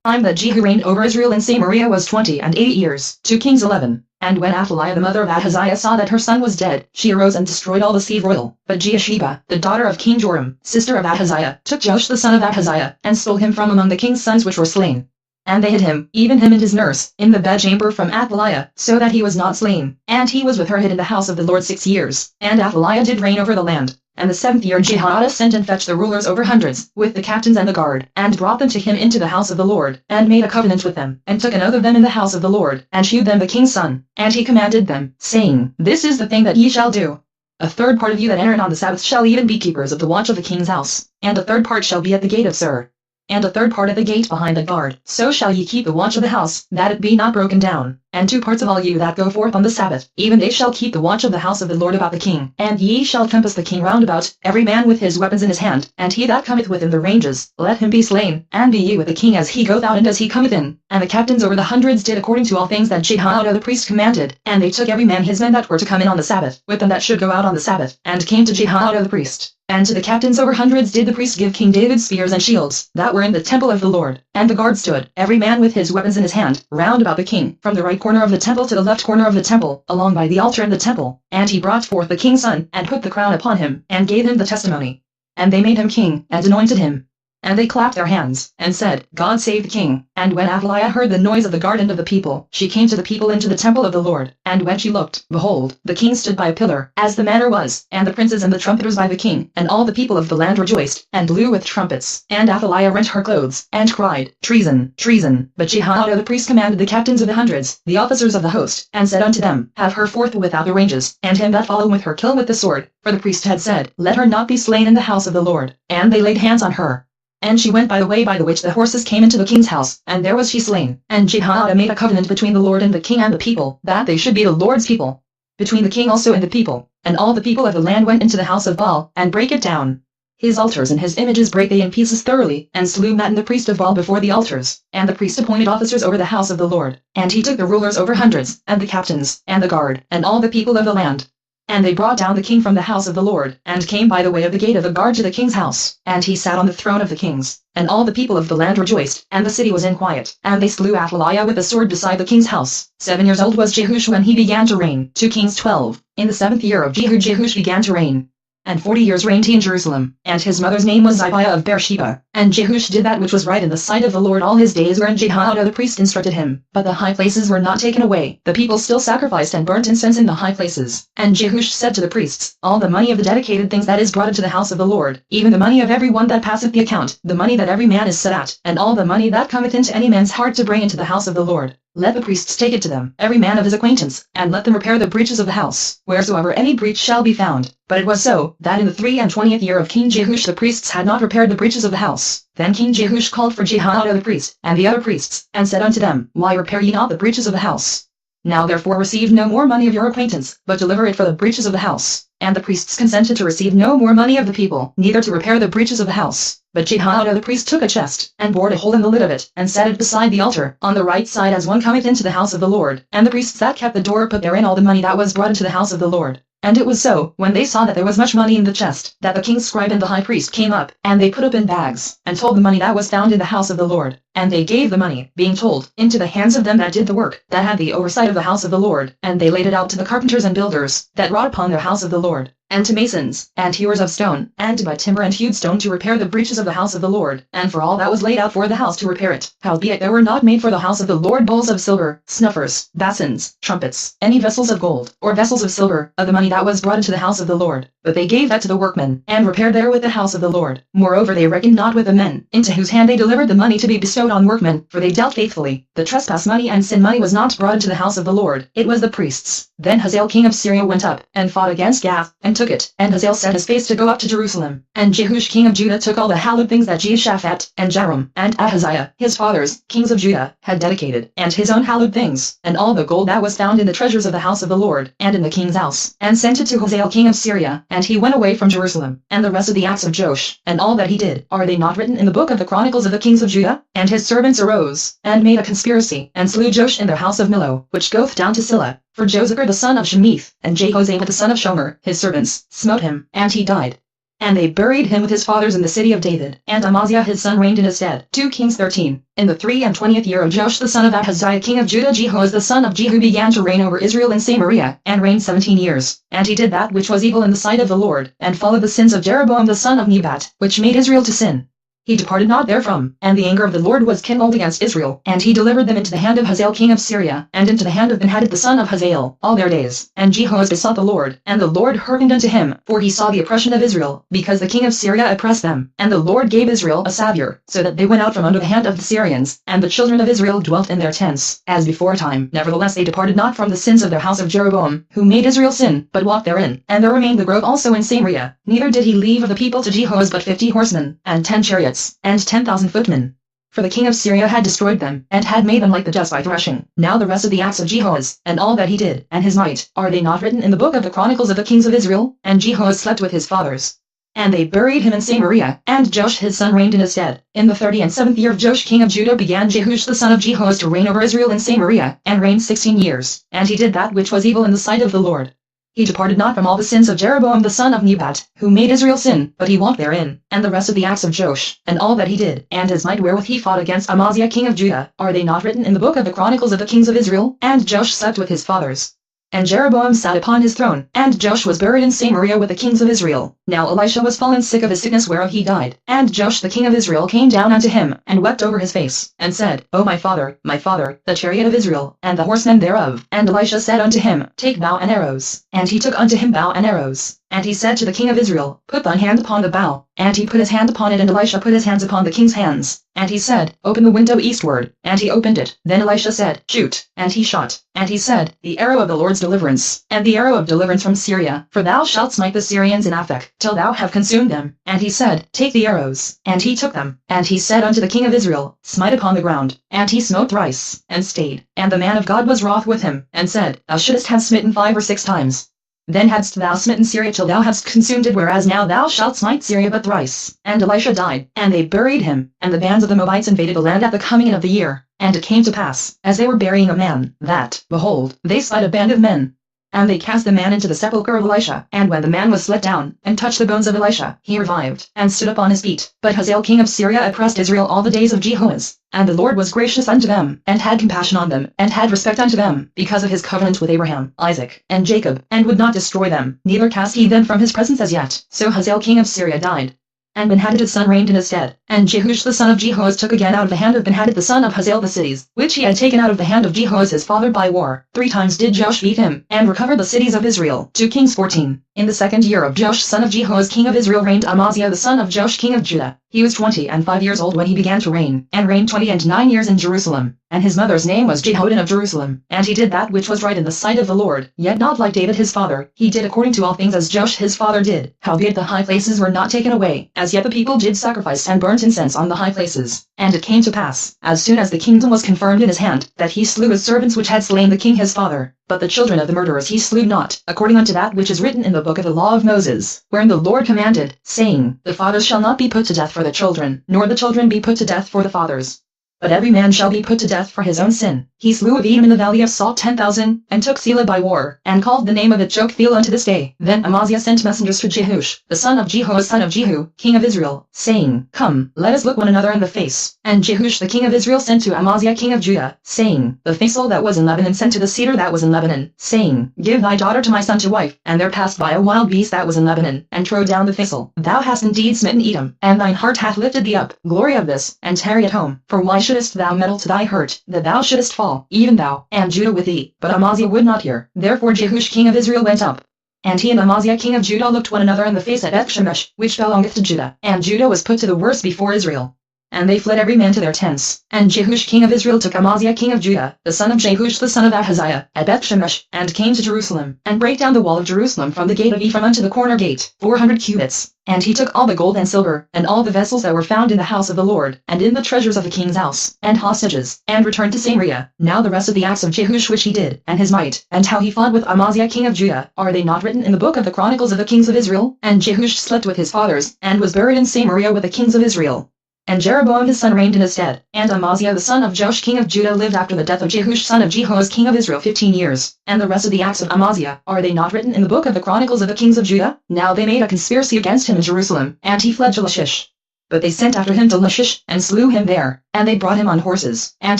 time that Jehu reigned over Israel in Samaria was 20 and 8 years. 2 Kings 11. And when Athaliah the mother of Ahaziah saw that her son was dead, she arose and destroyed all the seed royal. But Jehosheba, the daughter of King Joram, sister of Ahaziah, took Joash the son of Ahaziah, and stole him from among the king's sons which were slain. And they hid him, even him and his nurse, in the bedchamber from Athaliah, so that he was not slain. And he was with her hid in the house of the Lord 6 years. And Athaliah did reign over the land. And the 7th year Jehoiada sent and fetched the rulers over hundreds, with the captains and the guard, and brought them to him into the house of the Lord, and made a covenant with them, and took an oath of them in the house of the Lord, and shewed them the king's son. And he commanded them, saying, This is the thing that ye shall do. A third part of you that enter in on the Sabbath shall even be keepers of the watch of the king's house, and a third part shall be at the gate of Sur, and a third part at the gate behind the guard. So shall ye keep the watch of the house, that it be not broken down. And 2 parts of all you that go forth on the Sabbath, even they shall keep the watch of the house of the Lord about the king. And ye shall compass the king round about, every man with his weapons in his hand, and he that cometh within the ranges, let him be slain, and be ye with the king as he goeth out and as he cometh in. And the captains over the hundreds did according to all things that Jehoiada the priest commanded, and they took every man his men that were to come in on the Sabbath, with them that should go out on the Sabbath, and came to Jehoiada the priest. And to the captains over hundreds did the priest give King David spears and shields, that were in the temple of the Lord. And the guard stood, every man with his weapons in his hand, round about the king, from the right corner of the temple to the left corner of the temple, along by the altar in the temple. And he brought forth the king's son, and put the crown upon him, and gave him the testimony. And they made him king, and anointed him. And they clapped their hands, and said, God save the king. And when Athaliah heard the noise of the guard and of the people, she came to the people into the temple of the Lord. And when she looked, behold, the king stood by a pillar, as the manner was, and the princes and the trumpeters by the king, and all the people of the land rejoiced, and blew with trumpets. And Athaliah rent her clothes, and cried, Treason, treason. But Jehoiada the priest commanded the captains of the hundreds, the officers of the host, and said unto them, Have her forth without the ranges, and him that follow with her kill with the sword. For the priest had said, Let her not be slain in the house of the Lord. And they laid hands on her. And she went by the way by the which the horses came into the king's house, and there was she slain. And Jehoiada made a covenant between the Lord and the king and the people, that they should be the Lord's people. Between the king also and the people. And all the people of the land went into the house of Baal, and brake it down. His altars and his images brake they in pieces thoroughly, and slew Mattan the priest of Baal before the altars. And the priest appointed officers over the house of the Lord. And he took the rulers over hundreds, and the captains, and the guard, and all the people of the land. And they brought down the king from the house of the Lord, and came by the way of the gate of the guard to the king's house. And he sat on the throne of the kings. And all the people of the land rejoiced, and the city was in quiet. And they slew Athaliah with a sword beside the king's house. 7 years old was Jehush when he began to reign. 2 Kings 12. In the 7th year of Jehu Jehush began to reign. And 40 years reigned he in Jerusalem. And his mother's name was Zibiah of Beersheba. And Jehush did that which was right in the sight of the Lord all his days wherein Jehoiada the priest instructed him. But the high places were not taken away. The people still sacrificed and burnt incense in the high places. And Jehush said to the priests, All the money of the dedicated things that is brought into the house of the Lord, even the money of every one that passeth the account, the money that every man is set at, and all the money that cometh into any man's heart to bring into the house of the Lord, let the priests take it to them, every man of his acquaintance, and let them repair the breaches of the house, wheresoever any breach shall be found. But it was so, that in the 23rd year of King Jehush the priests had not repaired the breaches of the house. Then King Jehush called for Jehoiada the priest, and the other priests, and said unto them, Why repair ye not the breaches of the house? Now therefore receive no more money of your acquaintance, but deliver it for the breaches of the house. And the priests consented to receive no more money of the people, neither to repair the breaches of the house. But Jehoiada the priest took a chest, and bored a hole in the lid of it, and set it beside the altar, on the right side as one cometh into the house of the Lord. And the priests that kept the door put therein all the money that was brought into the house of the Lord. And it was so, when they saw that there was much money in the chest, that the king's scribe and the high priest came up, and they put up in bags, and told the money that was found in the house of the Lord. And they gave the money, being told, into the hands of them that did the work, that had the oversight of the house of the Lord. And they laid it out to the carpenters and builders, that wrought upon their house of the Lord, and to masons, and hewers of stone, and to buy timber and hewed stone to repair the breaches of the house of the Lord, and for all that was laid out for the house to repair it. Howbeit there were not made for the house of the Lord bowls of silver, snuffers, basins, trumpets, any vessels of gold, or vessels of silver, of the money that was brought into the house of the Lord. But they gave that to the workmen, and repaired therewith the house of the Lord. Moreover they reckoned not with the men, into whose hand they delivered the money to be bestowed on workmen, for they dealt faithfully. The trespass money and sin money was not brought into the house of the Lord, it was the priests. Then Hazael king of Syria went up, and fought against Gath, and took it. And Hazael set his face to go up to Jerusalem. And Jehush king of Judah took all the hallowed things that Jehoshaphat, and Joram, and Ahaziah, his fathers, kings of Judah, had dedicated, and his own hallowed things, and all the gold that was found in the treasures of the house of the Lord, and in the king's house, and sent it to Hazael king of Syria, and he went away from Jerusalem. And the rest of the acts of Joash, and all that he did, are they not written in the book of the Chronicles of the kings of Judah? And his servants arose, and made a conspiracy, and slew Joash in their house of Millo, which goeth down to Silla. For Jozachar the son of Shemith, and Jehoshaphat the son of Shomer, his servants, smote him, and he died. And they buried him with his fathers in the city of David. And Amaziah his son reigned in his stead. 2 Kings 13. In the 23rd year of Joash the son of Ahaziah king of Judah, Jehoaz the son of Jehu began to reign over Israel in Samaria, and reigned 17 years. And he did that which was evil in the sight of the Lord, and followed the sins of Jeroboam the son of Nebat, which made Israel to sin. He departed not therefrom, and the anger of the Lord was kindled against Israel, and he delivered them into the hand of Hazael king of Syria, and into the hand of Ben-Hadad the son of Hazael, all their days. And Jehoaz besought the Lord, and the Lord hearkened unto him, for he saw the oppression of Israel, because the king of Syria oppressed them. And the Lord gave Israel a saviour, so that they went out from under the hand of the Syrians, and the children of Israel dwelt in their tents, as beforetime. Nevertheless they departed not from the sins of their house of Jeroboam, who made Israel sin, but walked therein. And there remained the grove also in Samaria, neither did he leave of the people to Jehoaz but 50 horsemen, and 10 chariots, and 10,000 footmen. For the king of Syria had destroyed them, and had made them like the dust by threshing. Now the rest of the acts of Jehoaz, and all that he did, and his might, are they not written in the book of the Chronicles of the kings of Israel? And Jehoaz slept with his fathers. And they buried him in Samaria, and Joash his son reigned in his stead. In the 37th year of Joash king of Judah began Jehush the son of Jehoaz to reign over Israel in Samaria, and reigned 16 years. And he did that which was evil in the sight of the Lord. He departed not from all the sins of Jeroboam the son of Nebat, who made Israel sin, but he walked therein. And the rest of the acts of Joash, and all that he did, and his might wherewith he fought against Amaziah king of Judah, are they not written in the book of the Chronicles of the kings of Israel? And Joash slept with his fathers. And Jeroboam sat upon his throne, and Joash was buried in Samaria with the kings of Israel. Now Elisha was fallen sick of his sickness whereof he died. And Joash the king of Israel came down unto him, and wept over his face, and said, O my father, the chariot of Israel, and the horsemen thereof. And Elisha said unto him, Take bow and arrows. And he took unto him bow and arrows. And he said to the king of Israel, Put thine hand upon the bow. And he put his hand upon it, and Elisha put his hands upon the king's hands. And he said, Open the window eastward. And he opened it. Then Elisha said, Shoot. And he shot. And he said, The arrow of the Lord's deliverance, and the arrow of deliverance from Syria, for thou shalt smite the Syrians in Aphek, till thou have consumed them. And he said, Take the arrows. And he took them. And he said unto the king of Israel, Smite upon the ground. And he smote thrice, and stayed. And the man of God was wroth with him, and said, Thou shouldest have smitten 5 or 6 times. Then hadst thou smitten Syria till thou hadst consumed it, whereas now thou shalt smite Syria but thrice. And Elisha died, and they buried him. And the bands of the Moabites invaded the land at the coming in of the year. And it came to pass, as they were burying a man, that, behold, they spied a band of men. And they cast the man into the sepulchre of Elisha. And when the man was let down, and touched the bones of Elisha, he revived, and stood up on his feet. But Hazael king of Syria oppressed Israel all the days of Jehoaz. And the Lord was gracious unto them, and had compassion on them, and had respect unto them, because of his covenant with Abraham, Isaac, and Jacob, and would not destroy them, neither cast he them from his presence as yet. So Hazael king of Syria died. And Ben-Hadad his son reigned in his stead. And Jehush the son of Jehoaz took again out of the hand of Ben-Hadad the son of Hazael the cities, which he had taken out of the hand of Jehoaz his father by war. 3 times did Joash beat him, and recover the cities of Israel. 2 Kings 14. In the 2nd year of Joash son of Jehoaz king of Israel reigned Amaziah the son of Joash king of Judah. He was 25 years old when he began to reign, and reigned 29 years in Jerusalem. And his mother's name was Jehoaddan of Jerusalem. And he did that which was right in the sight of the Lord, yet not like David his father. He did according to all things as Joash his father did. Howbeit the high places were not taken away, as yet the people did sacrifice and burnt incense on the high places. And it came to pass, as soon as the kingdom was confirmed in his hand, that he slew his servants which had slain the king his father. But the children of the murderers he slew not, according unto that which is written in the book of the law of Moses, wherein the Lord commanded, saying, The fathers shall not be put to death for the children, nor the children be put to death for the fathers. But every man shall be put to death for his own sin. He slew of Edom in the valley of Salt 10,000, and took Selah by war, and called the name of it Joktheel unto this day. Then Amaziah sent messengers to Jehush, the son of Jehoaz son of Jehu, king of Israel, saying, Come, let us look one another in the face. And Jehush the king of Israel sent to Amaziah king of Judah, saying, The thistle that was in Lebanon sent to the cedar that was in Lebanon, saying, Give thy daughter to my son to wife. And there passed by a wild beast that was in Lebanon, and trode down the thistle. Thou hast indeed smitten Edom, and thine heart hath lifted thee up. Glory of this, and tarry at home. For why shouldest thou meddle to thy hurt, that thou shouldest fall, even thou, and Judah with thee? But Amaziah would not hear. Therefore Jehush king of Israel went up. And he and Amaziah king of Judah looked one another in the face at Bethshemesh, which belongeth to Judah. And Judah was put to the worse before Israel. And they fled every man to their tents. And Jehush king of Israel took Amaziah king of Judah, the son of Jehush the son of Ahaziah, at Bethshemesh, and came to Jerusalem, and brake down the wall of Jerusalem from the gate of Ephraim unto the corner gate, 400 cubits. And he took all the gold and silver, and all the vessels that were found in the house of the Lord, and in the treasures of the king's house, and hostages, and returned to Samaria. Now the rest of the acts of Jehush which he did, and his might, and how he fought with Amaziah king of Judah, are they not written in the book of the Chronicles of the kings of Israel? And Jehush slept with his fathers, and was buried in Samaria with the kings of Israel. and Jeroboam his son reigned in his stead. And Amaziah the son of Joash king of Judah lived after the death of Joash son of Jehoaz king of Israel 15 years. And the rest of the acts of Amaziah, are they not written in the book of the Chronicles of the kings of Judah? Now they made a conspiracy against him in Jerusalem, and he fled to Lachish. But they sent after him to Lachish, and slew him there, and they brought him on horses. And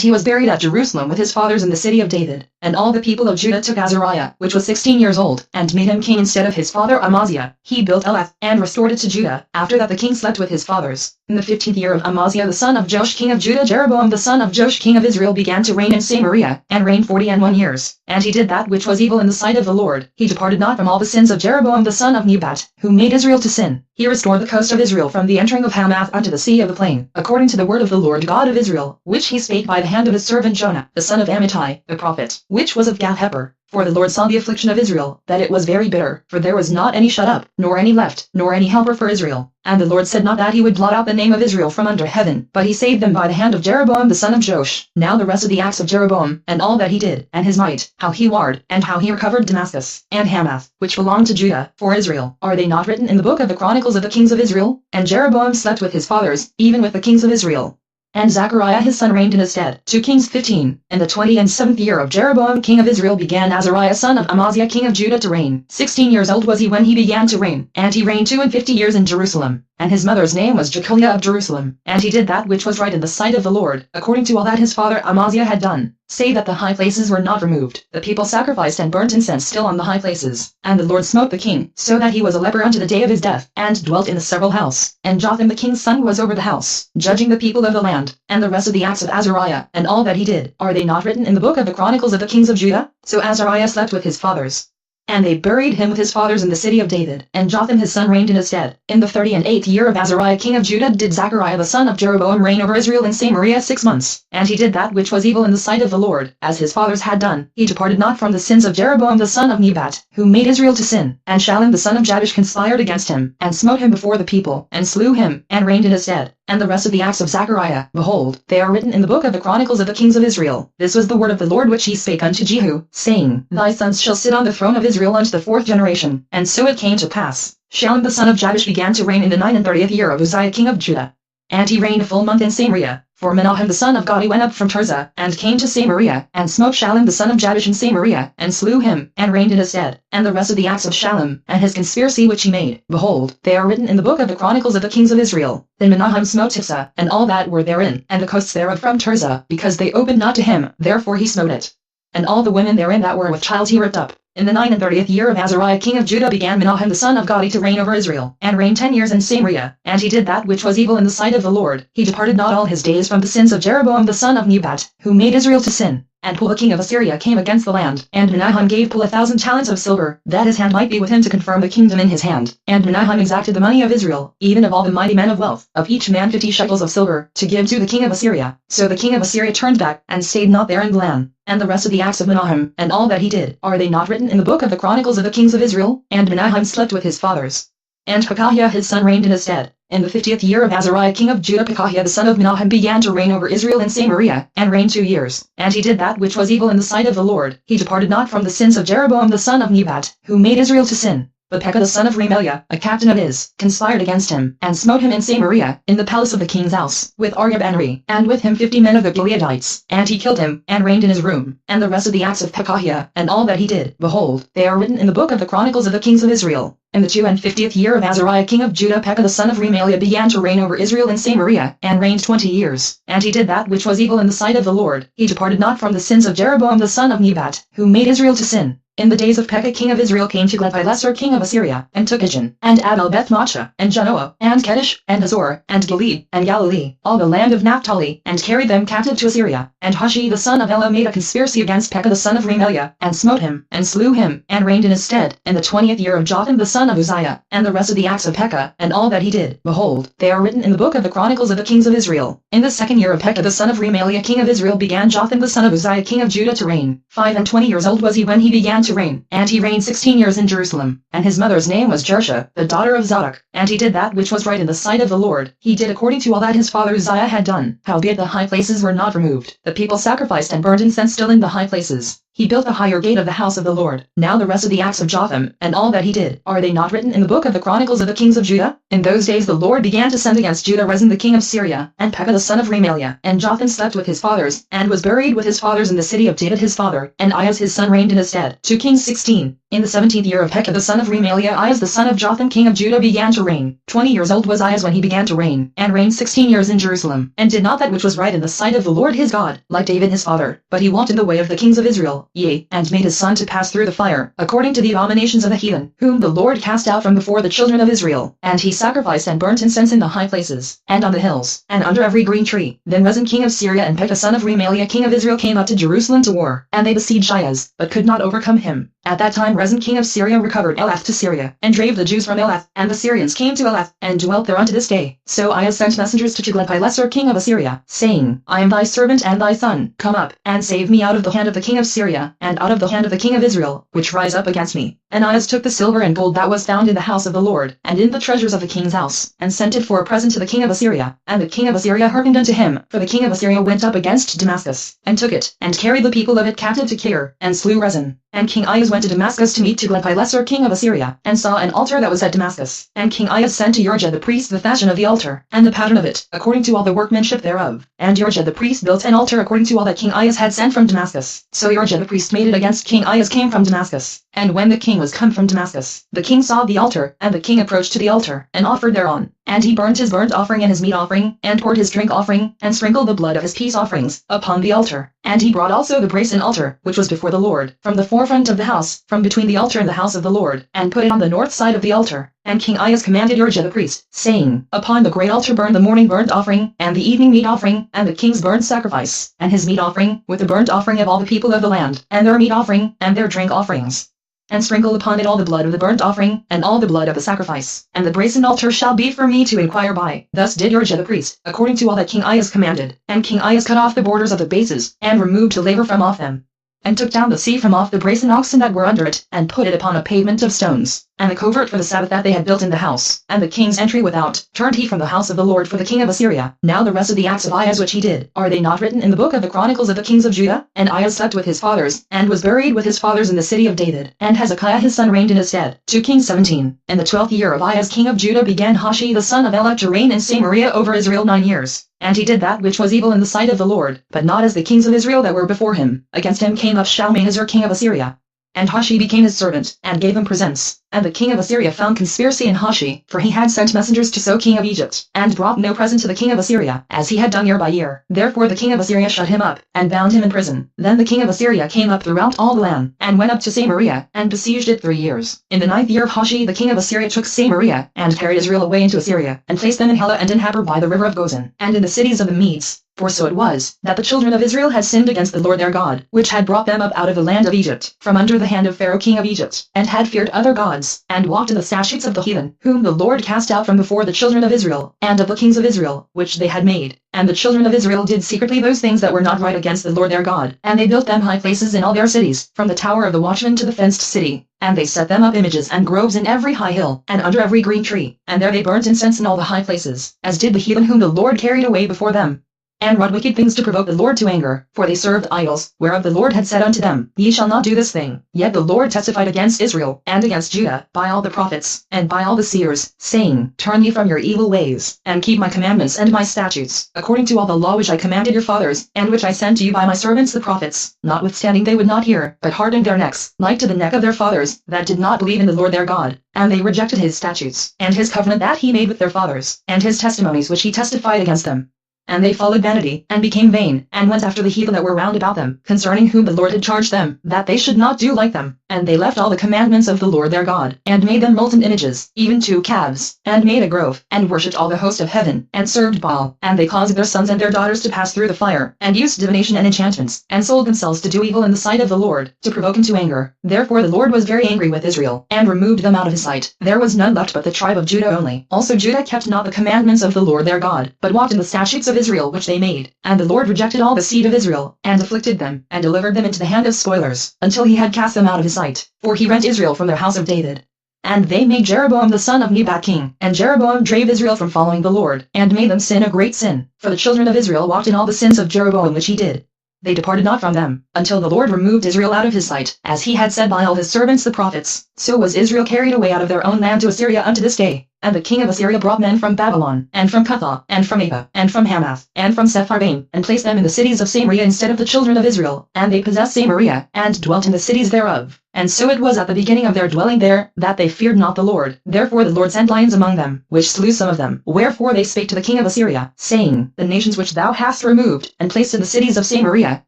he was buried at Jerusalem with his fathers in the city of David. And all the people of Judah took Azariah, which was 16 years old, and made him king instead of his father Amaziah. He built Elath, and restored it to Judah. After that the king slept with his fathers. In the 15th year of Amaziah the son of Joash king of Judah, Jeroboam the son of Joash king of Israel began to reign in Samaria, and reigned 41 years. And he did that which was evil in the sight of the Lord. He departed not from all the sins of Jeroboam the son of Nebat, who made Israel to sin. He restored the coast of Israel from the entering of Hamath unto the sea of the plain, according to the word of the Lord God of Israel, which he spake by the hand of his servant Jonah, the son of Amittai, the prophet, which was of Gath-hepher. For the Lord saw the affliction of Israel, that it was very bitter, for there was not any shut up, nor any left, nor any helper for Israel. And the Lord said not that he would blot out the name of Israel from under heaven, but he saved them by the hand of Jeroboam the son of Joash. Now the rest of the acts of Jeroboam, and all that he did, and his might, how he warred, and how he recovered Damascus, and Hamath, which belonged to Judah, for Israel, are they not written in the book of the Chronicles of the kings of Israel? And Jeroboam slept with his fathers, even with the kings of Israel. And Zechariah his son reigned in his stead. 2 Kings 15. In the 27th year of Jeroboam king of Israel began Azariah son of Amaziah king of Judah to reign. 16 years old was he when he began to reign, and he reigned 52 years in Jerusalem. And his mother's name was Jecholiah of Jerusalem. And he did that which was right in the sight of the Lord, according to all that his father Amaziah had done, save that the high places were not removed. The people sacrificed and burnt incense still on the high places. And the Lord smote the king, so that he was a leper unto the day of his death, and dwelt in the several house. And Jotham the king's son was over the house, judging the people of the land. And the rest of the acts of Azariah, and all that he did, are they not written in the book of the Chronicles of the kings of Judah? So Azariah slept with his fathers. And they buried him with his fathers in the city of David. And Jotham his son reigned in his stead. In the 38th year of Azariah king of Judah did Zechariah the son of Jeroboam reign over Israel in Samaria 6 months. And he did that which was evil in the sight of the Lord, as his fathers had done. He departed not from the sins of Jeroboam the son of Nebat, who made Israel to sin. And Shallum the son of Jabesh conspired against him, and smote him before the people, and slew him, and reigned in his stead. And the rest of the acts of Zechariah, behold, they are written in the book of the Chronicles of the kings of Israel. This was the word of the Lord which he spake unto Jehu, saying, Thy sons shall sit on the throne of Israel unto the 4th generation. And so it came to pass. Shallum the son of Jabesh began to reign in the 39th year of Uzziah king of Judah. And he reigned a full month in Samaria. For Menahem the son of Gadi went up from Tirzah, and came to Samaria, and smote Shallum the son of Jabesh in Samaria, and slew him, and reigned in his stead. And the rest of the acts of Shallum, and his conspiracy which he made, behold, they are written in the book of the Chronicles of the kings of Israel. Then Menahem smote Tiphsah, and all that were therein, and the coasts thereof from Tirzah, because they opened not to him, therefore he smote it. And all the women therein that were with child he ripped up. In the 39th year of Azariah king of Judah began Menahem the son of Gadi to reign over Israel, and reigned 10 years in Samaria. And he did that which was evil in the sight of the Lord. He departed not all his days from the sins of Jeroboam the son of Nebat, who made Israel to sin. And Pul the king of Assyria came against the land, and Menahem gave Pul 1,000 talents of silver, that his hand might be with him to confirm the kingdom in his hand. And Menahem exacted the money of Israel, even of all the mighty men of wealth, of each man 50 shekels of silver, to give to the king of Assyria. So the king of Assyria turned back, and stayed not there in Glan. And the rest of the acts of Menahem, and all that he did, are they not written in the book of the Chronicles of the kings of Israel? And Menahem slept with his fathers. And Pekahiah his son reigned in his stead. In the 50th year of Azariah king of Judah Pekahiah the son of Menahem began to reign over Israel in Samaria, and reigned 2 years. And he did that which was evil in the sight of the Lord. He departed not from the sins of Jeroboam the son of Nebat, who made Israel to sin. But Pekah the son of Remaliah, a captain of his, conspired against him, and smote him in Samaria, in the palace of the king's house, with Argob and Re, and with him 50 men of the Gileadites. And he killed him, and reigned in his room. And the rest of the acts of Pekahiah, and all that he did, behold, they are written in the book of the Chronicles of the kings of Israel. In the 52nd year of Azariah king of Judah Pekah the son of Remaliah began to reign over Israel in Samaria, and reigned 20 years. And he did that which was evil in the sight of the Lord. He departed not from the sins of Jeroboam the son of Nebat, who made Israel to sin. In the days of Pekah king of Israel came Tiglath-Pileser king of Assyria, and took Ijon, and Abel-Beth-Maachah, and Janoah, and Kedesh, and Hazor, and Gilead, and Galilee, all the land of Naphtali, and carried them captive to Assyria. And Hushi the son of Elah made a conspiracy against Pekah the son of Remaliah, and smote him, and slew him, and reigned in his stead, in the 20th year of Jotham the son of Uzziah. And the rest of the acts of Pekah, and all that he did, behold, they are written in the book of the Chronicles of the kings of Israel. In the 2nd year of Pekah the son of Remaliah king of Israel began Jotham the son of Uzziah king of Judah to reign. 25 years old was he when he began to reign, and he reigned 16 years in Jerusalem. And his mother's name was Jersha, the daughter of Zadok. And he did that which was right in the sight of the Lord. He did according to all that his father Uzziah had done. Howbeit the high places were not removed. The people sacrificed and burned incense still in the high places. he built the higher gate of the house of the Lord. Now the rest of the acts of Jotham, and all that he did, are they not written in the book of the Chronicles of the kings of Judah? In those days the Lord began to send against Judah Rezin the king of Syria, and Pekah the son of Remaliah, and Jotham slept with his fathers, and was buried with his fathers in the city of David his father, and Ahaz his son reigned in his stead. 2 Kings 16. In the 17th year of Pekah the son of Remaliah, Ahaz the son of Jotham king of Judah began to reign. 20 years old was Ahaz when he began to reign, and reigned 16 years in Jerusalem, and did not that which was right in the sight of the Lord his God, like David his father, but he walked in the way of the kings of Israel, yea, and made his son to pass through the fire, according to the abominations of the heathen, whom the Lord cast out from before the children of Israel. And he sacrificed and burnt incense in the high places, and on the hills, and under every green tree. Then Rezin king of Syria and Pekah son of Remaliah king of Israel came up to Jerusalem to war, and they besieged Ahaz, but could not overcome him. At that time Rezin king of Syria recovered Elath to Syria, and drave the Jews from Elath, and the Syrians came to Elath, and dwelt there unto this day. So Ahaz sent messengers to Tiglath-Pileser king of Assyria, saying, I am thy servant and thy son, come up, and save me out of the hand of the king of Syria, and out of the hand of the king of Israel, which rise up against me. And Ahaz took the silver and gold that was found in the house of the Lord, and in the treasures of the king's house, and sent it for a present to the king of Assyria. And the king of Assyria hearkened unto him, for the king of Assyria went up against Damascus, and took it, and carried the people of it captive to Kir, and slew Rezin. And King Ahaz went to Damascus to meet Tiglath-Pileser king of Assyria, and saw an altar that was at Damascus. And King Ahaz sent to Urijah the priest the fashion of the altar, and the pattern of it, according to all the workmanship thereof. And Urijah the priest built an altar according to all that King Ahaz had sent from Damascus. So Urijah the priest made it against King Ahaz came from Damascus. And when the king was come from Damascus, the king saw the altar, and the king approached to the altar, and offered thereon. And he burnt his burnt offering and his meat offering, and poured his drink offering, and sprinkled the blood of his peace offerings, upon the altar. And he brought also the brazen altar, which was before the Lord, from the forefront of the house, from between the altar and the house of the Lord, and put it on the north side of the altar. And King Ahaz commanded Urijah the priest, saying, Upon the great altar burn the morning burnt offering, and the evening meat offering, and the king's burnt sacrifice, and his meat offering, with the burnt offering of all the people of the land, and their meat offering, and their drink offerings. And sprinkle upon it all the blood of the burnt offering, and all the blood of the sacrifice. And the brazen altar shall be for me to inquire by. Thus did Urijah the priest, according to all that King Ahaz commanded. And King Ahaz cut off the borders of the bases, and removed the laver from off them, and took down the sea from off the brazen oxen that were under it, and put it upon a pavement of stones. And the covert for the Sabbath that they had built in the house, and the king's entry without, turned he from the house of the Lord for the king of Assyria. Now the rest of the acts of Ahaz which he did, are they not written in the book of the Chronicles of the kings of Judah? And Ahaz slept with his fathers, and was buried with his fathers in the city of David. And Hezekiah his son reigned in his stead. 2 Kings 17. In the 12th year of Ahaz king of Judah began Hoshea the son of Elah to reign in Samaria over Israel 9 years. And he did that which was evil in the sight of the Lord, but not as the kings of Israel that were before him. Against him came up Shalmaneser king of Assyria. And Hoshea became his servant, and gave him presents. And the king of Assyria found conspiracy in Hoshea, for he had sent messengers to So king of Egypt, and brought no present to the king of Assyria, as he had done year by year. Therefore the king of Assyria shut him up, and bound him in prison. Then the king of Assyria came up throughout all the land, and went up to Samaria, and besieged it 3 years. In the 9th year of Hoshea the king of Assyria took Samaria, and carried Israel away into Assyria, and placed them in Helah and in Habor by the river of Gozan, and in the cities of the Medes. For so it was, that the children of Israel had sinned against the Lord their God, which had brought them up out of the land of Egypt, from under the hand of Pharaoh king of Egypt, and had feared other gods, and walked in the statutes of the heathen, whom the Lord cast out from before the children of Israel, and of the kings of Israel, which they had made. And the children of Israel did secretly those things that were not right against the Lord their God, and they built them high places in all their cities, from the tower of the watchman to the fenced city. And they set them up images and groves in every high hill, and under every green tree, and there they burnt incense in all the high places, as did the heathen whom the Lord carried away before them. And wrought wicked things to provoke the Lord to anger, for they served idols, whereof the Lord had said unto them, Ye shall not do this thing. Yet the Lord testified against Israel, and against Judah, by all the prophets, and by all the seers, saying, Turn ye from your evil ways, and keep my commandments and my statutes, according to all the law which I commanded your fathers, and which I sent to you by my servants the prophets. Notwithstanding they would not hear, but hardened their necks, like to the neck of their fathers, that did not believe in the Lord their God. And they rejected his statutes, and his covenant that he made with their fathers, and his testimonies which he testified against them. And they followed vanity, and became vain, and went after the heathen that were round about them, concerning whom the Lord had charged them, that they should not do like them. And they left all the commandments of the Lord their God, and made them molten images, even 2 calves, and made a grove, and worshipped all the host of heaven, and served Baal. And they caused their sons and their daughters to pass through the fire, and used divination and enchantments, and sold themselves to do evil in the sight of the Lord, to provoke him to anger. Therefore the Lord was very angry with Israel, and removed them out of his sight. There was none left but the tribe of Judah only. Also Judah kept not the commandments of the Lord their God, but walked in the statutes of Israel which they made. And the Lord rejected all the seed of Israel, and afflicted them, and delivered them into the hand of spoilers, until he had cast them out of his sight. For he rent Israel from their house of David. And they made Jeroboam the son of Nebat king, and Jeroboam drave Israel from following the Lord, and made them sin a great sin. For the children of Israel walked in all the sins of Jeroboam which he did. They departed not from them, until the Lord removed Israel out of his sight, as he had said by all his servants the prophets. So was Israel carried away out of their own land to Assyria unto this day. And the king of Assyria brought men from Babylon, and from Cutha, and from Ava, and from Hamath, and from Sepharvaim, and placed them in the cities of Samaria instead of the children of Israel. And they possessed Samaria, and dwelt in the cities thereof. And so it was at the beginning of their dwelling there, that they feared not the Lord. Therefore the Lord sent lions among them, which slew some of them. Wherefore they spake to the king of Assyria, saying, The nations which thou hast removed, and placed in the cities of Samaria,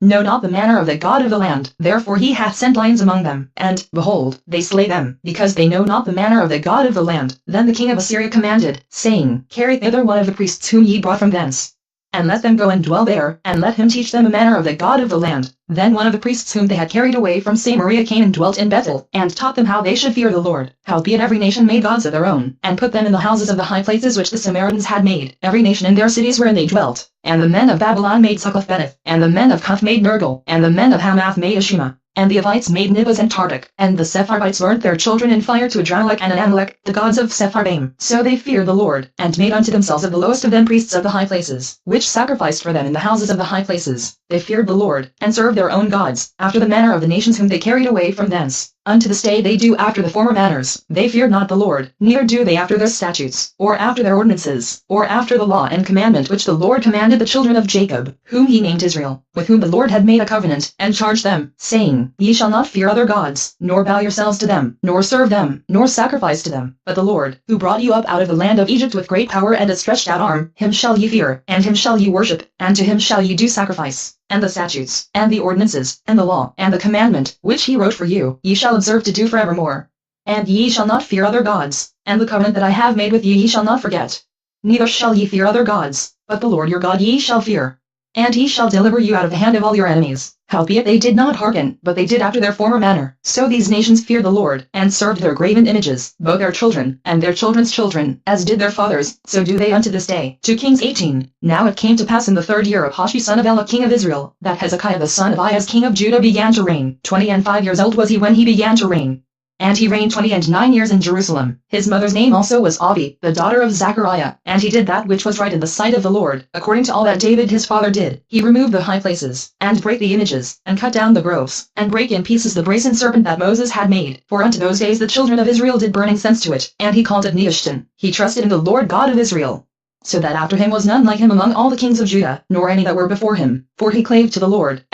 know not the manner of the God of the land. Therefore he hath sent lions among them, and, behold, they slay them, because they know not the manner of the God of the land. Then the king of Assyria commanded, saying, Carry thither one of the priests whom ye brought from thence, and let them go and dwell there, and let him teach them the manner of the God of the land. Then one of the priests whom they had carried away from Samaria came and dwelt in Bethel, and taught them how they should fear the Lord. Howbeit every nation made gods of their own, and put them in the houses of the high places which the Samaritans had made, every nation in their cities wherein they dwelt. And the men of Babylon made Succoth-Beneth, and the men of Cuth made Nergal, and the men of Hamath made Ashima, and the Avites made Nibas and Tartak, and the Sepharvites burnt their children in fire to Adramelech and Anamelech, the gods of Sepharvaim. So they feared the Lord, and made unto themselves of the lowest of them priests of the high places, which sacrificed for them in the houses of the high places. They feared the Lord, and served their own gods, after the manner of the nations whom they carried away from thence. Unto this day they do after the former manners. They feared not the Lord, neither do they after their statutes, or after their ordinances, or after the law and commandment which the Lord commanded the children of Jacob, whom he named Israel, with whom the Lord had made a covenant, and charged them, saying, Ye shall not fear other gods, nor bow yourselves to them, nor serve them, nor sacrifice to them, but the Lord, who brought you up out of the land of Egypt with great power and a stretched out arm, him shall ye fear, and him shall ye worship, and to him shall ye do sacrifice. And the statutes, and the ordinances, and the law, and the commandment, which he wrote for you, ye shall observe to do forevermore. And ye shall not fear other gods, and the covenant that I have made with ye shall not forget. Neither shall ye fear other gods, but the Lord your God ye shall fear. And he shall deliver you out of the hand of all your enemies. Howbeit they did not hearken, but they did after their former manner. So these nations feared the Lord, and served their graven images, both their children, and their children's children, as did their fathers, so do they unto this day. 2 Kings 18. Now it came to pass in the 3rd year of Hoshea son of Elah king of Israel, that Hezekiah the son of Ahaz king of Judah began to reign. 25 years old was he when he began to reign. And he reigned 29 years in Jerusalem. His mother's name also was Abi, the daughter of Zechariah. And he did that which was right in the sight of the Lord, according to all that David his father did. He removed the high places, and brake the images, and cut down the groves, and brake in pieces the brazen serpent that Moses had made. For unto those days the children of Israel did burn incense to it, and he called it Nehushtan. He trusted in the Lord God of Israel. So that after him was none like him among all the kings of Judah, nor any that were before him. For he clave to the Lord,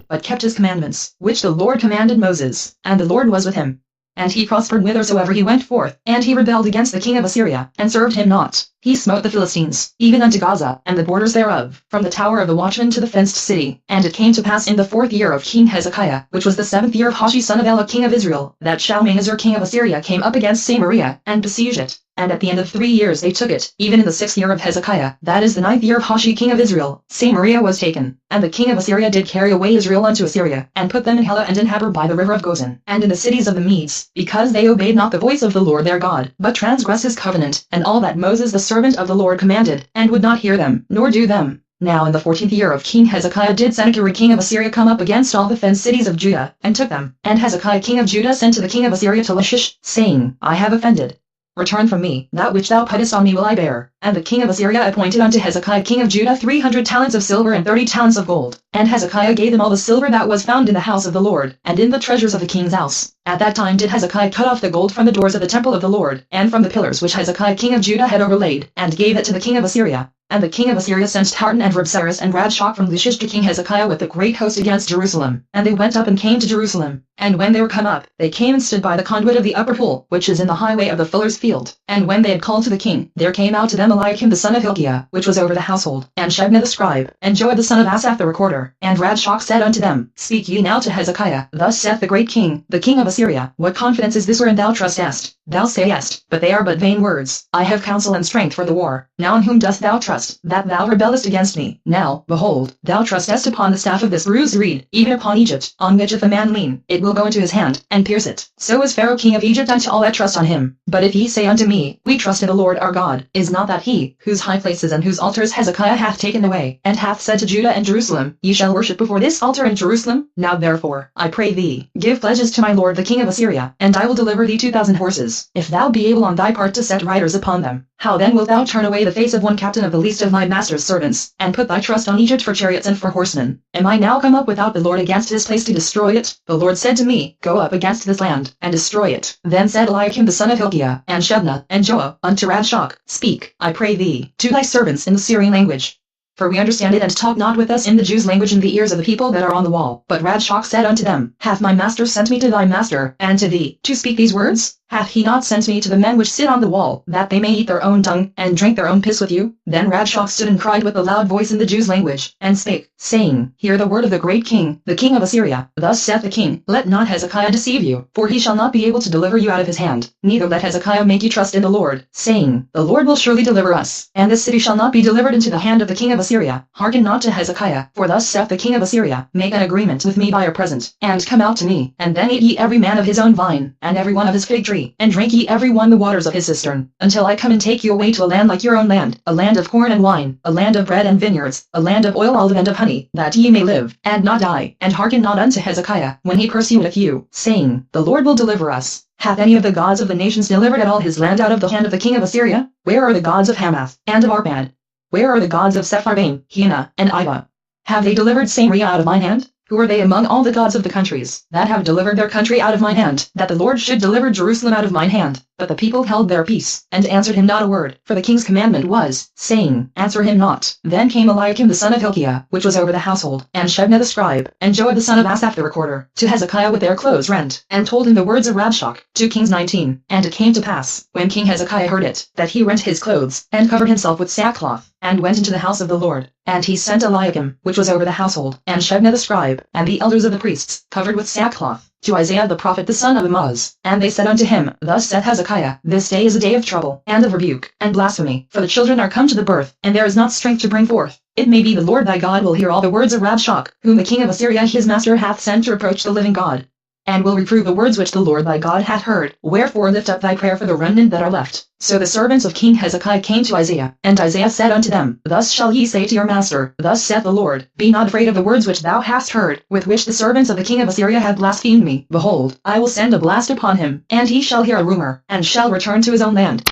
but kept his commandments, which the Lord commanded Moses, and the Lord was with him. And he prospered whithersoever he went forth, and he rebelled against the king of Assyria, and served him not. He smote the Philistines, even unto Gaza, and the borders thereof, from the tower of the watchman to the fenced city. And it came to pass in the 4th year of King Hezekiah, which was the 7th year of Hoshea son of Elah king of Israel, that Shalmaneser king of Assyria came up against Samaria, and besieged it. And at the end of 3 years they took it, even in the 6th year of Hezekiah, that is the 9th year of Hoshea king of Israel. Samaria was taken, and the king of Assyria did carry away Israel unto Assyria, and put them in Helah and in Habor by the river of Gozan, and in the cities of the Medes, because they obeyed not the voice of the Lord their God, but transgressed his covenant, and all that Moses the servant of the Lord commanded, and would not hear them, nor do them. Now in the 14th year of King Hezekiah did Sennacherib king of Assyria come up against all the fenced cities of Judah, and took them. And Hezekiah king of Judah sent to the king of Assyria to Lachish, saying, I have offended. Return from me, that which thou puttest on me will I bear. And the king of Assyria appointed unto Hezekiah king of Judah 300 talents of silver and 30 talents of gold. And Hezekiah gave them all the silver that was found in the house of the Lord, and in the treasures of the king's house. At that time did Hezekiah cut off the gold from the doors of the temple of the Lord, and from the pillars which Hezekiah king of Judah had overlaid, and gave it to the king of Assyria. And the king of Assyria sent Tartan and Rabsaris and Rabshakeh from Lachish to King Hezekiah with a great host against Jerusalem. And they went up and came to Jerusalem. And when they were come up, they came and stood by the conduit of the upper pool, which is in the highway of the fuller's field. And when they had called to the king, there came out to them Eliakim the son of Hilkiah, which was over the household, and Shebna the scribe, and Joab the son of Asaph the recorder. And Rabshakeh said unto them, Speak ye now to Hezekiah, thus saith the great king, the king of Assyria, What confidence is this wherein thou trustest? Thou sayest, but they are but vain words. I have counsel and strength for the war. Now in whom dost thou trust, that thou rebellest against me? Now, behold, thou trustest upon the staff of this bruised reed, even upon Egypt, on which if a man lean, it will go into his hand, and pierce it. So is Pharaoh king of Egypt unto all that trust on him. But if ye say unto me, We trust in the Lord our God, is not that he, whose high places and whose altars Hezekiah hath taken away, and hath said to Judah and Jerusalem, Ye shall worship before this altar in Jerusalem? Now therefore, I pray thee, give pledges to my lord the king of Assyria, and I will deliver thee 2,000 horses, if thou be able on thy part to set riders upon them. How then wilt thou turn away the face of one captain of the least of my master's servants, and put thy trust on Egypt for chariots and for horsemen? Am I now come up without the Lord against this place to destroy it? The Lord said to me, Go up against this land, and destroy it. Then said Eliakim the son of Hilkiah, and Shebna, and Joah, unto Rabshakeh, Speak, I pray thee, to thy servants in the Syrian language. For we understand it, and talk not with us in the Jews' language in the ears of the people that are on the wall. But Rabshakeh said unto them, Hath my master sent me to thy master, and to thee, to speak these words? Hath he not sent me to the men which sit on the wall, that they may eat their own dung, and drink their own piss with you? Then Rabshakeh stood and cried with a loud voice in the Jews' language, and spake, saying, Hear the word of the great king, the king of Assyria. Thus saith the king, Let not Hezekiah deceive you, for he shall not be able to deliver you out of his hand. Neither let Hezekiah make you trust in the Lord, saying, The Lord will surely deliver us, and this city shall not be delivered into the hand of the king of Assyria. Hearken not to Hezekiah, for thus saith the king of Assyria, Make an agreement with me by a present, and come out to me, and then eat ye every man of his own vine, and every one of his fig tree, and drink ye every one the waters of his cistern, until I come and take you away to a land like your own land, a land of corn and wine, a land of bread and vineyards, a land of oil, olive, and of honey, that ye may live, and not die. And hearken not unto Hezekiah, when he persuadeth you, saying, The Lord will deliver us. Hath any of the gods of the nations delivered at all his land out of the hand of the king of Assyria? Where are the gods of Hamath, and of Arpad? Where are the gods of Sepharvaim, Hena, and Ivah? Have they delivered Samaria out of mine hand? Who are they among all the gods of the countries, that have delivered their country out of mine hand, that the Lord should deliver Jerusalem out of mine hand? But the people held their peace, and answered him not a word, for the king's commandment was, saying, Answer him not. Then came Eliakim the son of Hilkiah, which was over the household, and Shebna the scribe, and Joah the son of Asaph the recorder, to Hezekiah with their clothes rent, and told him the words of Rabshakeh. 2 Kings 19. And it came to pass, when King Hezekiah heard it, that he rent his clothes, and covered himself with sackcloth, and went into the house of the Lord. And he sent Eliakim, which was over the household, and Shebna the scribe, and the elders of the priests, covered with sackcloth, to Isaiah the prophet the son of Amoz. And they said unto him, Thus saith Hezekiah, This day is a day of trouble, and of rebuke, and blasphemy, for the children are come to the birth, and there is not strength to bring forth. It may be the Lord thy God will hear all the words of Rabshakeh, whom the king of Assyria his master hath sent to reproach the living God, and will reprove the words which the Lord thy God hath heard. Wherefore lift up thy prayer for the remnant that are left. So the servants of King Hezekiah came to Isaiah, and Isaiah said unto them, Thus shall ye say to your master, Thus saith the Lord, Be not afraid of the words which thou hast heard, with which the servants of the king of Assyria have blasphemed me. Behold, I will send a blast upon him, and he shall hear a rumor, and shall return to his own land.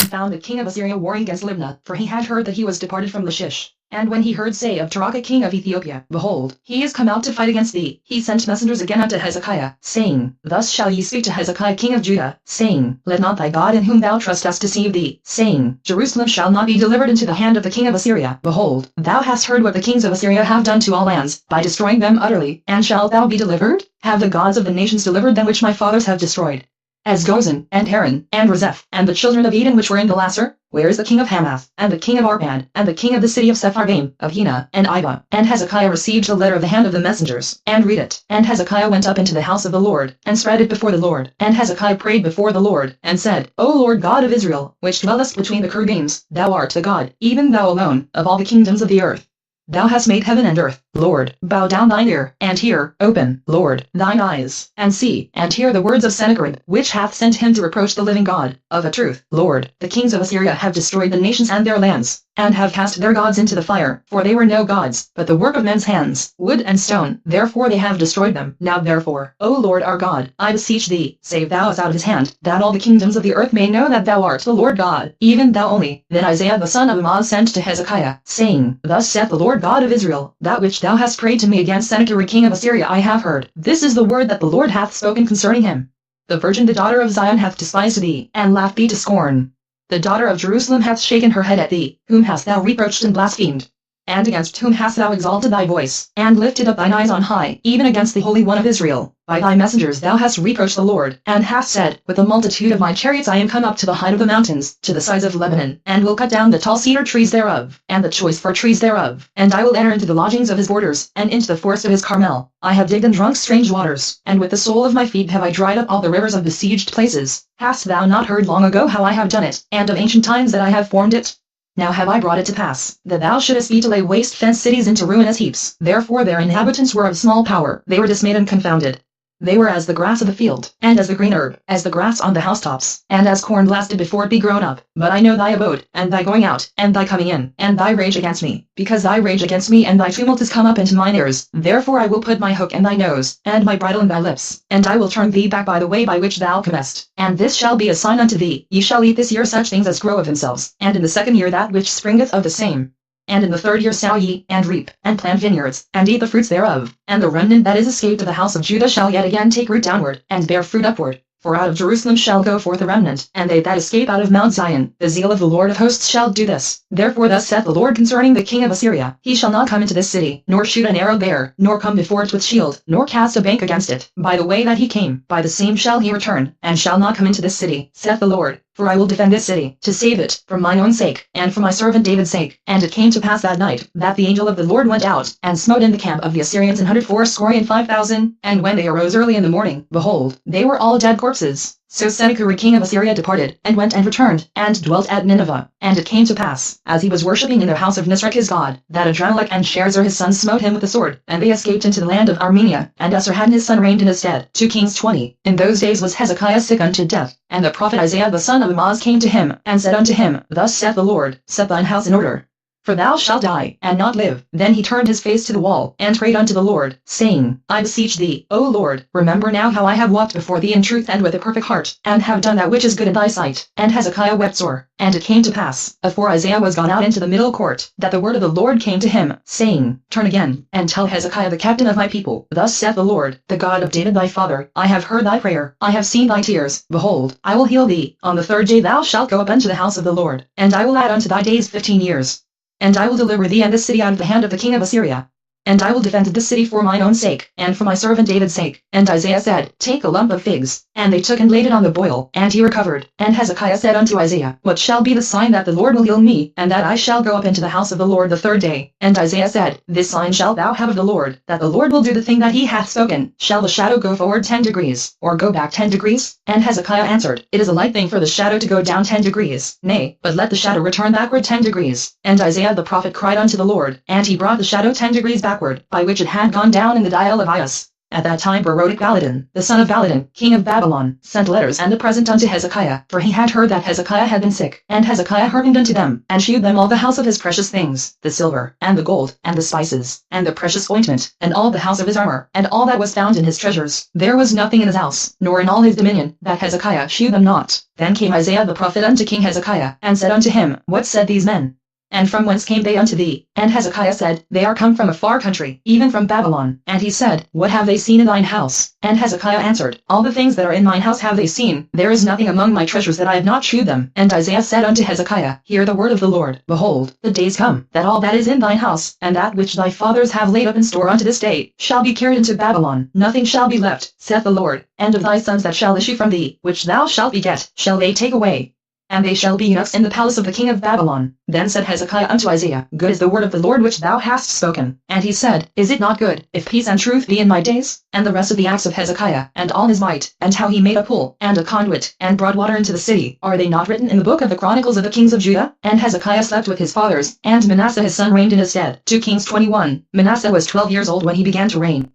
Found the king of Assyria warring against Libnah, for he had heard that he was departed from Lachish. And when he heard say of Tirhakah king of Ethiopia, Behold, he is come out to fight against thee, he sent messengers again unto Hezekiah, saying, Thus shall ye speak to Hezekiah king of Judah, saying, Let not thy God in whom thou trustest deceive thee, saying, Jerusalem shall not be delivered into the hand of the king of Assyria. Behold, thou hast heard what the kings of Assyria have done to all lands, by destroying them utterly, and shalt thou be delivered? Have the gods of the nations delivered them which my fathers have destroyed? As Gozan, and Haran, and Rezeph, and the children of Eden which were in Galasar? Where is the king of Hamath, and the king of Arpad, and the king of the city of Sepharvaim, of Hena, and Ivah? And Hezekiah received the letter of the hand of the messengers, and read it. And Hezekiah went up into the house of the Lord, and spread it before the Lord. And Hezekiah prayed before the Lord, and said, O Lord God of Israel, which dwellest between the cherubims, thou art the God, even thou alone, of all the kingdoms of the earth. Thou hast made heaven and earth. Lord, bow down thine ear, and hear, open, Lord, thine eyes, and see, and hear the words of Sennacherib, which hath sent him to reproach the living God. Of a truth, Lord, the kings of Assyria have destroyed the nations and their lands, and have cast their gods into the fire, for they were no gods, but the work of men's hands, wood and stone, therefore they have destroyed them. Now therefore, O Lord our God, I beseech thee, save thou us out of his hand, that all the kingdoms of the earth may know that thou art the Lord God, even thou only. Then Isaiah the son of Amoz sent to Hezekiah, saying, Thus saith the Lord God of Israel, that which thou hast prayed to me against Sennacherib king of Assyria I have heard. This is the word that the Lord hath spoken concerning him. The virgin the daughter of Zion hath despised thee, and laughed thee to scorn. The daughter of Jerusalem hath shaken her head at thee, whom hast thou reproached and blasphemed? And against whom hast thou exalted thy voice, and lifted up thine eyes on high, even against the Holy One of Israel? By thy messengers thou hast reproached the Lord, and hast said, With the multitude of my chariots I am come up to the height of the mountains, to the sides of Lebanon, and will cut down the tall cedar trees thereof, and the choice fir trees thereof, and I will enter into the lodgings of his borders, and into the forest of his Carmel. I have digged and drunk strange waters, and with the sole of my feet have I dried up all the rivers of besieged places. Hast thou not heard long ago how I have done it, and of ancient times that I have formed it? Now have I brought it to pass, that thou shouldest be to lay waste fenced cities into ruinous heaps. Therefore their inhabitants were of small power, they were dismayed and confounded. They were as the grass of the field, and as the green herb, as the grass on the housetops, and as corn blasted before it be grown up. But I know thy abode, and thy going out, and thy coming in, and thy rage against me, because thy rage against me and thy tumult is come up into mine ears. Therefore I will put my hook in thy nose, and my bridle in thy lips, and I will turn thee back by the way by which thou comest. And this shall be a sign unto thee, ye shall eat this year such things as grow of themselves, and in the second year that which springeth of the same. And in the third year sow ye, and reap, and plant vineyards, and eat the fruits thereof. And the remnant that is escaped of the house of Judah shall yet again take root downward, and bear fruit upward. For out of Jerusalem shall go forth a remnant, and they that escape out of Mount Zion. The zeal of the Lord of hosts shall do this. Therefore thus saith the Lord concerning the king of Assyria, he shall not come into this city, nor shoot an arrow there, nor come before it with shield, nor cast a bank against it. By the way that he came, by the same shall he return, and shall not come into this city, saith the Lord. For I will defend this city, to save it, for mine own sake, and for my servant David's sake. And it came to pass that night, that the angel of the Lord went out, and smote in the camp of the Assyrians 185,000, and when they arose early in the morning, behold, they were all dead corpses. So Sennacherib king of Assyria departed, and went and returned, and dwelt at Nineveh. And it came to pass, as he was worshipping in the house of Nisroch his god, that Adrammelech and Sharezer his sons smote him with the sword, and they escaped into the land of Armenia, and Esarhaddon his son reigned in his stead. 2 Kings 20. In those days was Hezekiah sick unto death, and the prophet Isaiah the son of Amoz came to him, and said unto him, Thus saith the Lord, set thine house in order, for thou shalt die, and not live. Then he turned his face to the wall, and prayed unto the Lord, saying, I beseech thee, O Lord, remember now how I have walked before thee in truth and with a perfect heart, and have done that which is good in thy sight. And Hezekiah wept sore. And it came to pass, afore Isaiah was gone out into the middle court, that the word of the Lord came to him, saying, Turn again, and tell Hezekiah the captain of my people, Thus saith the Lord, the God of David thy father, I have heard thy prayer, I have seen thy tears, behold, I will heal thee. On the third day thou shalt go up unto the house of the Lord, and I will add unto thy days 15 years. And I will deliver thee and this city out of the hand of the king of Assyria. And I will defend this city for mine own sake, and for my servant David's sake. And Isaiah said, Take a lump of figs. And they took and laid it on the boil, and he recovered. And Hezekiah said unto Isaiah, What shall be the sign that the Lord will heal me, and that I shall go up into the house of the Lord the third day? And Isaiah said, This sign shalt thou have of the Lord, that the Lord will do the thing that he hath spoken. Shall the shadow go forward 10 degrees, or go back 10 degrees? And Hezekiah answered, It is a light thing for the shadow to go down 10 degrees. Nay, but let the shadow return backward 10 degrees. And Isaiah the prophet cried unto the Lord, and he brought the shadow 10 degrees backward, by which it had gone down in the dial of Ahaz. At that time Berodach-Baladan, the son of Baladan, king of Babylon, sent letters and a present unto Hezekiah, for he had heard that Hezekiah had been sick. And Hezekiah hearkened unto them, and shewed them all the house of his precious things, the silver, and the gold, and the spices, and the precious ointment, and all the house of his armor, and all that was found in his treasures. There was nothing in his house, nor in all his dominion, that Hezekiah shewed them not. Then came Isaiah the prophet unto King Hezekiah, and said unto him, What said these men? And from whence came they unto thee? And Hezekiah said, They are come from a far country, even from Babylon. And he said, What have they seen in thine house? And Hezekiah answered, All the things that are in mine house have they seen. There is nothing among my treasures that I have not shewed them. And Isaiah said unto Hezekiah, Hear the word of the Lord. Behold, the days come, that all that is in thine house, and that which thy fathers have laid up in store unto this day, shall be carried into Babylon. Nothing shall be left, saith the Lord. And of thy sons that shall issue from thee, which thou shalt beget, shall they take away. And they shall be eunuchs in the palace of the king of Babylon. Then said Hezekiah unto Isaiah, Good is the word of the Lord which thou hast spoken. And he said, Is it not good, if peace and truth be in my days? And the rest of the acts of Hezekiah, and all his might, and how he made a pool, and a conduit, and brought water into the city, are they not written in the book of the chronicles of the kings of Judah? And Hezekiah slept with his fathers, and Manasseh his son reigned in his stead. 2 Kings 21. Manasseh was 12 years old when he began to reign,